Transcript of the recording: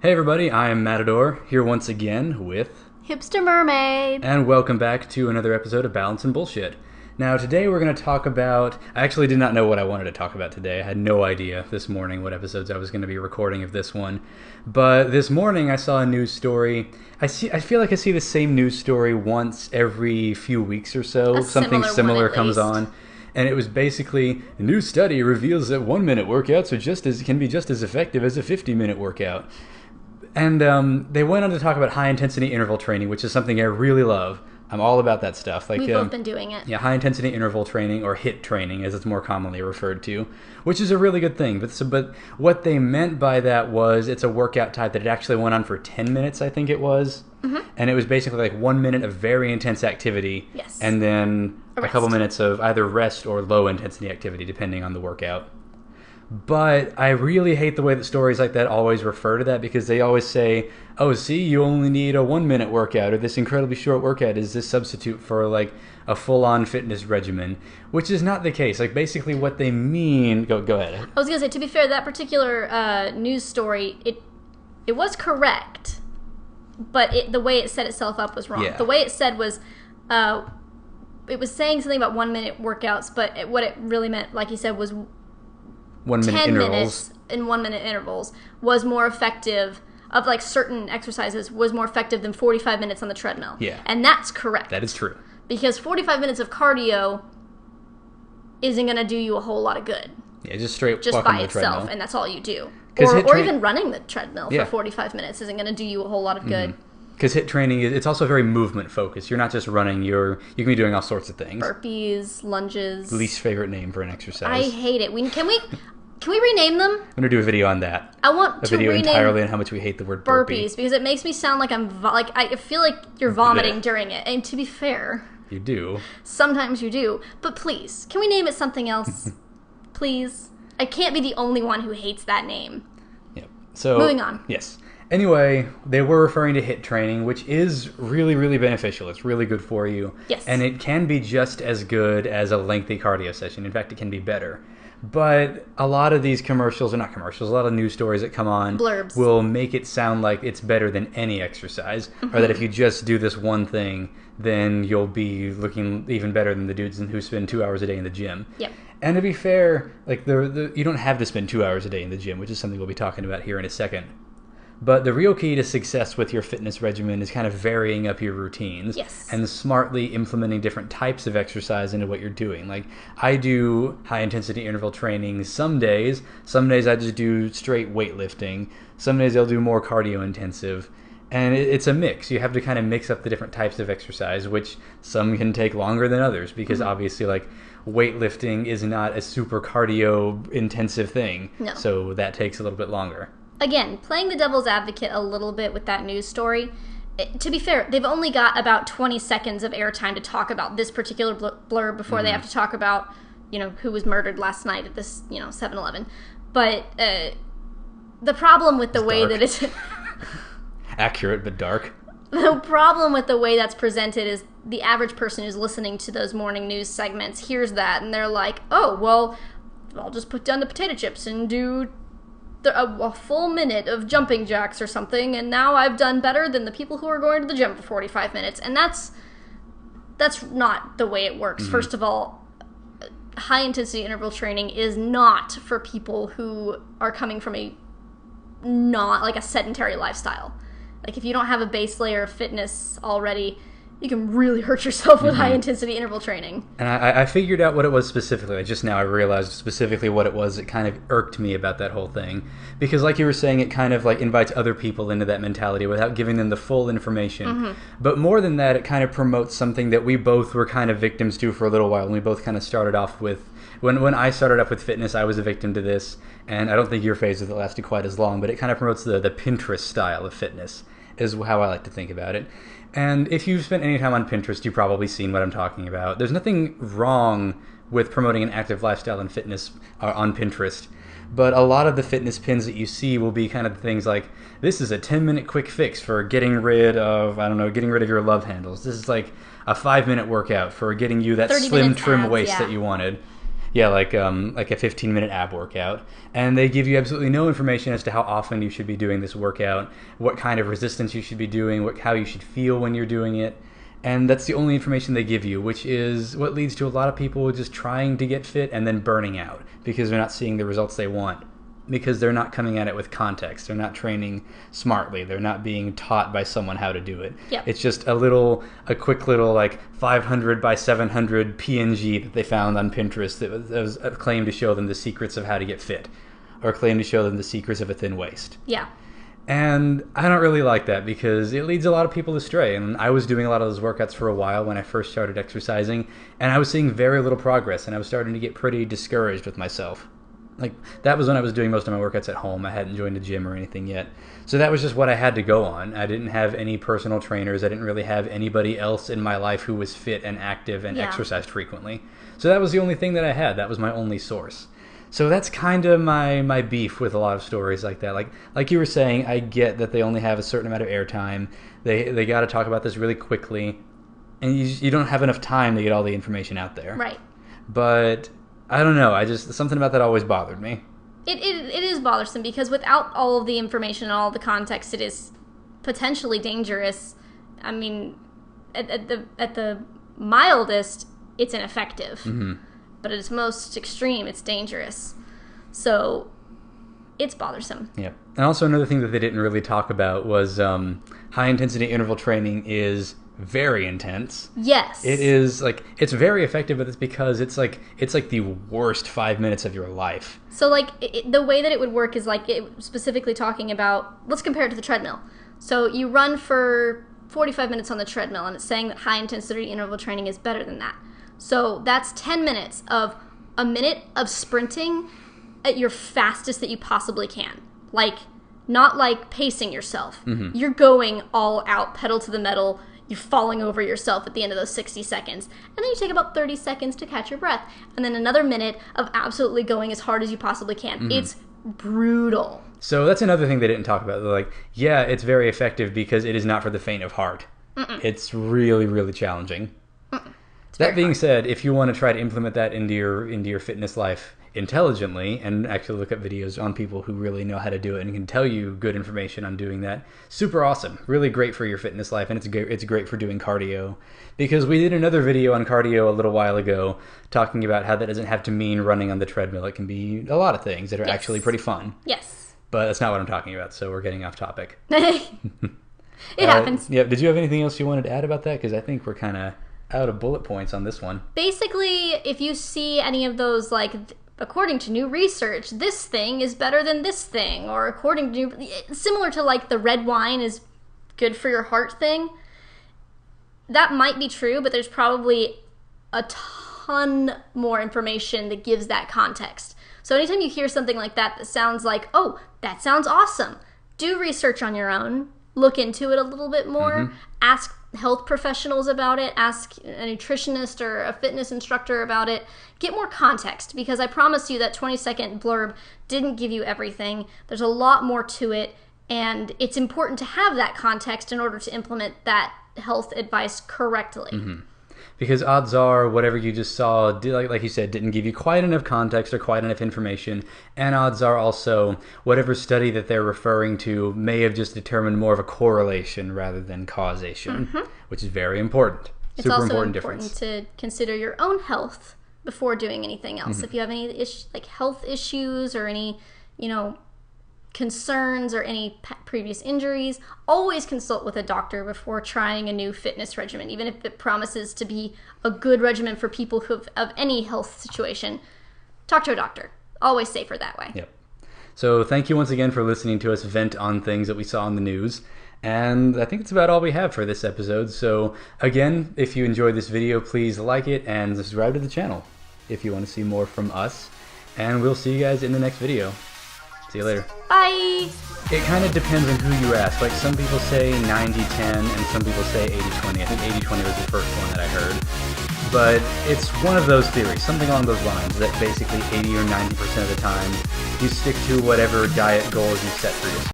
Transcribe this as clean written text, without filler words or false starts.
Hey everybody, I am Matador, here once again with... HipsterMermaid! And welcome back to another episode of Balance and Bullshit. Now today we're going to talk about... I actually did not know what I wanted to talk about today. I had no idea this morning what episodes I was going to be recording of this one. But this morning I saw a news story. I feel like I see the same news story once every few weeks or so. Something similar comes on. And it was basically, a new study reveals that 1-minute workouts can be just as effective as a 50-minute workout. And they went on to talk about high-intensity interval training, which is something I really love. I'm all about that stuff. We've both been doing it. Yeah, high-intensity interval training, or HIIT training, as it's more commonly referred to, which is a really good thing. But what they meant by that was it's a workout type that it actually went on for 10 minutes, I think it was. Mm-hmm. And it was basically like 1 minute of very intense activity. Yes. And then a couple minutes of either rest or low-intensity activity, depending on the workout. But I really hate the way that stories like that always refer to that, because they always say, oh, see, you only need a 1-minute workout, or this incredibly short workout is this substitute for like a full-on fitness regimen, which is not the case. Like basically what they mean... Go ahead. I was going to say, to be fair, that particular news story, it was correct, but the way it set itself up was wrong. Yeah. The way it said was... it was saying something about 1-minute workouts, but what it really meant, like you said, was... 1-minute 10 intervals. minutes in 1-minute intervals was more effective, of like certain exercises, was more effective than 45 minutes on the treadmill. Yeah. And that's correct. That is true. Because 45 minutes of cardio isn't going to do you a whole lot of good. Yeah, just straight just walk by on the itself, treadmill. And that's all you do. Or even running the treadmill for 45 minutes isn't going to do you a whole lot of good. Because HIIT training, it's also very movement focused. You're not just running, you can be doing all sorts of things. Burpees, lunges. Least favorite name for an exercise. I hate it. Can we rename them? I'm going to do a video on that. I want a video entirely on how much we hate the word burpee. Burpees, because it makes me sound like I feel like you're vomiting during it. And to be fair... You do. Sometimes you do. But please, can we name it something else? Please? I can't be the only one who hates that name. Yep. So moving on. Yes. Anyway, they were referring to HIIT training, which is really, really beneficial. It's really good for you. Yes. And it can be just as good as a lengthy cardio session. In fact, it can be better. But a lot of these commercials, or not commercials, a lot of news stories that come on blurbs will make it sound like it's better than any exercise, or that if you just do this one thing, then you'll be looking even better than the dudes who spend 2 hours a day in the gym. Yep. And to be fair, like you don't have to spend 2 hours a day in the gym, which is something we'll be talking about here in a second. But the real key to success with your fitness regimen is kind of varying up your routines. Yes. And smartly implementing different types of exercise into what you're doing. Like, I do high-intensity interval training some days. Some days I just do straight weightlifting. Some days I'll do more cardio-intensive. And it's a mix. You have to kind of mix up the different types of exercise, which some can take longer than others. Because obviously, like, weightlifting is not a super cardio-intensive thing. No. So that takes a little bit longer. Again, playing the devil's advocate a little bit with that news story, to be fair, they've only got about 20 seconds of airtime to talk about this particular blurb before they have to talk about, who was murdered last night at this, 7-Eleven. But the problem with the way that it's... Accurate, but dark. The problem with the way that's presented is the average person who's listening to those morning news segments hears that, and they're like, oh, well, I'll just put down the potato chips and do... a full minute of jumping jacks or something, and now I've done better than the people who are going to the gym for 45 minutes. And that's not the way it works. First of all, high-intensity interval training is not for people who are coming from a sedentary lifestyle. Like, if you don't have a base layer of fitness already, you can really hurt yourself with high-intensity interval training. And I figured out what it was specifically. Like, just now I realized specifically what it was that kind of irked me about that whole thing. Because like you were saying, it kind of like invites other people into that mentality without giving them the full information. But more than that, it kind of promotes something that we both were kind of victims to for a little while. And we both kind of started off with... When I started off with fitness, I was a victim to this. And I don't think your phase of it lasted quite as long. But it kind of promotes the Pinterest style of fitness, is how I like to think about it. And if you've spent any time on Pinterest, you've probably seen what I'm talking about. There's nothing wrong with promoting an active lifestyle and fitness on Pinterest. But a lot of the fitness pins that you see will be kind of things like, this is a 10-minute quick fix for getting rid of your love handles. This is like a 5-minute workout for getting you that slim, trim waist that you wanted. Yeah, like a 15-minute ab workout, and they give you absolutely no information as to how often you should be doing this workout, what kind of resistance you should be doing, how you should feel when you're doing it. And that's the only information they give you, which is what leads to a lot of people just trying to get fit and then burning out because they're not seeing the results they want, because they're not coming at it with context. They're not training smartly. They're not being taught by someone how to do it. Yep. It's just a quick little like 500 by 700 PNG that they found on Pinterest that was a claim to show them the secrets of how to get fit, or a claim to show them the secrets of a thin waist. Yeah. And I don't really like that because it leads a lot of people astray. And I was doing a lot of those workouts for a while when I first started exercising, and I was seeing very little progress, and I was starting to get pretty discouraged with myself. Like, that was when I was doing most of my workouts at home. I hadn't joined a gym or anything yet. So that was just what I had to go on. I didn't have any personal trainers. I didn't really have anybody else in my life who was fit and active and exercised frequently. So that was the only thing that I had. That was my only source. So that's kind of my beef with a lot of stories like that. Like you were saying, I get that they only have a certain amount of airtime. They got to talk about this really quickly, and you don't have enough time to get all the information out there. Right. But I don't know. Something about that always bothered me. It is bothersome because without all of the information and all the context, it is potentially dangerous. I mean, at the mildest, it's ineffective. Mm-hmm. But at its most extreme, it's dangerous. So it's bothersome. Yeah. And also another thing that they didn't really talk about was high-intensity interval training is very intense. Yes. It is, like, it's very effective, but it's because it's like the worst 5 minutes of your life. So, like, the way that it would work is, like, specifically talking about, let's compare it to the treadmill. So you run for 45 minutes on the treadmill, and it's saying that high-intensity interval training is better than that. So that's 10 minutes of a minute of sprinting at your fastest that you possibly can. Like, not like pacing yourself. Mm-hmm. You're going all out, pedal to the metal. You're falling over yourself at the end of those 60 seconds. And then you take about 30 seconds to catch your breath. And then another minute of absolutely going as hard as you possibly can. Mm-hmm. It's brutal. So that's another thing they didn't talk about. They're like, yeah, it's very effective because it is not for the faint of heart. Mm-mm. It's really, really challenging. That being said, if you want to try to implement that into your fitness life intelligently and actually look at videos on people who really know how to do it and can tell you good information on doing that, super awesome. Really great for your fitness life, and it's great for doing cardio. Because we did another video on cardio a little while ago talking about how that doesn't have to mean running on the treadmill. It can be a lot of things that are actually pretty fun. Yes. But that's not what I'm talking about, so we're getting off topic. It happens. Yeah. Did you have anything else you wanted to add about that? Because I think we're kind of out of bullet points on this one. Basically, if you see any of those, like, according to new research, this thing is better than this thing, or according to similar to, like, the red wine is good for your heart thing, that might be true, but there's probably a ton more information that gives that context. So anytime you hear something like that sounds like, oh, that sounds awesome, do research on your own, look into it a little bit more, ask health professionals about it, ask a nutritionist or a fitness instructor about it, get more context, because I promise you that 20-second blurb didn't give you everything. There's a lot more to it, and it's important to have that context in order to implement that health advice correctly. Mm-hmm. Because odds are whatever you just saw, like you said, didn't give you quite enough context or quite enough information. And odds are also whatever study that they're referring to may have just determined more of a correlation rather than causation, which is very important. It's also important to consider your own health before doing anything else. If you have any health issues or any, concerns or any previous injuries, always consult with a doctor before trying a new fitness regimen, even if it promises to be a good regimen for people who have of any health situation. Talk to a doctor. Always safer that way. Yep. So thank you once again for listening to us vent on things that we saw in the news. And I think it's about all we have for this episode. So again, if you enjoyed this video, please like it and subscribe to the channel if you want to see more from us. And we'll see you guys in the next video. See you later. Bye! It kind of depends on who you ask. Like, some people say 90-10 and some people say 80-20. I think 80-20 was the first one that I heard. But it's one of those theories, something along those lines, that basically 80 or 90% of the time you stick to whatever diet goals you set for yourself.